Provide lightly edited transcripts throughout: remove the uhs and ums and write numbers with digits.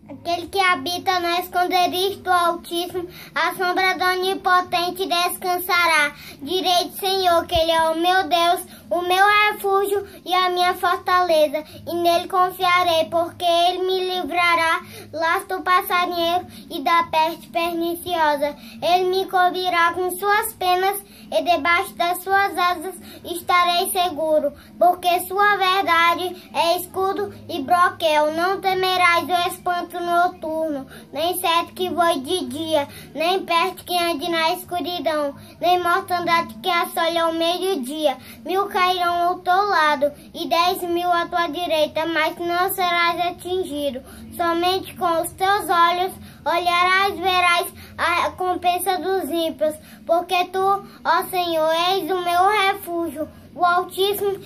Aquele que habita no esconderijo do Altíssimo, a sombra do Onipotente descansará. Direi, Senhor, que Ele é o meu Deus, o meu refúgio e a minha fortaleza, e nele confiarei, porque Ele me livrará do passarinheiro e da peste perniciosa. Ele me cobrirá com suas penas, e debaixo das suas asas estarei seguro, porque sua verdade é escudo e broquel. Não temerás o espanto noturno, nem sete que voe de dia, nem peste que ande na escuridão, nem mortandade que assole ao meio-dia. 1000 cairão ao teu lado e 10.000 à tua direita, mas não serás atingido. Somente com os teus olhos olharás, verás a recompensa dos ímpios, porque tu, ó Senhor, és o meu refúgio. O Altíssimo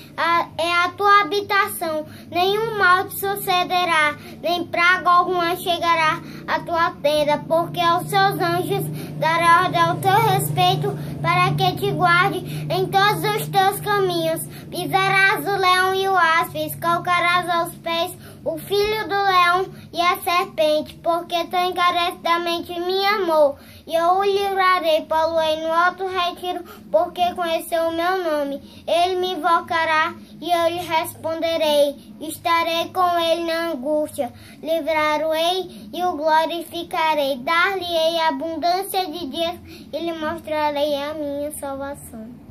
é a tua habitação. Nenhum mal te sucederá, nem praga alguma chegará à tua tenda, porque aos seus anjos dará ordem ao teu respeito, para que te guarde em todos os teus caminhos. Pisarás o leão e o áspide, calcarás aos pés o filho do leão e a serpente, porque tu encarecidamente me amou, e eu o livrarei, pô-lo-ei no alto retiro, porque conheceu o meu nome. Ele me invocará e eu lhe responderei. Estarei com ele na angústia, livrar-o-ei e o glorificarei. Dar-lhe-ei abundância de dias e lhe mostrarei a minha salvação.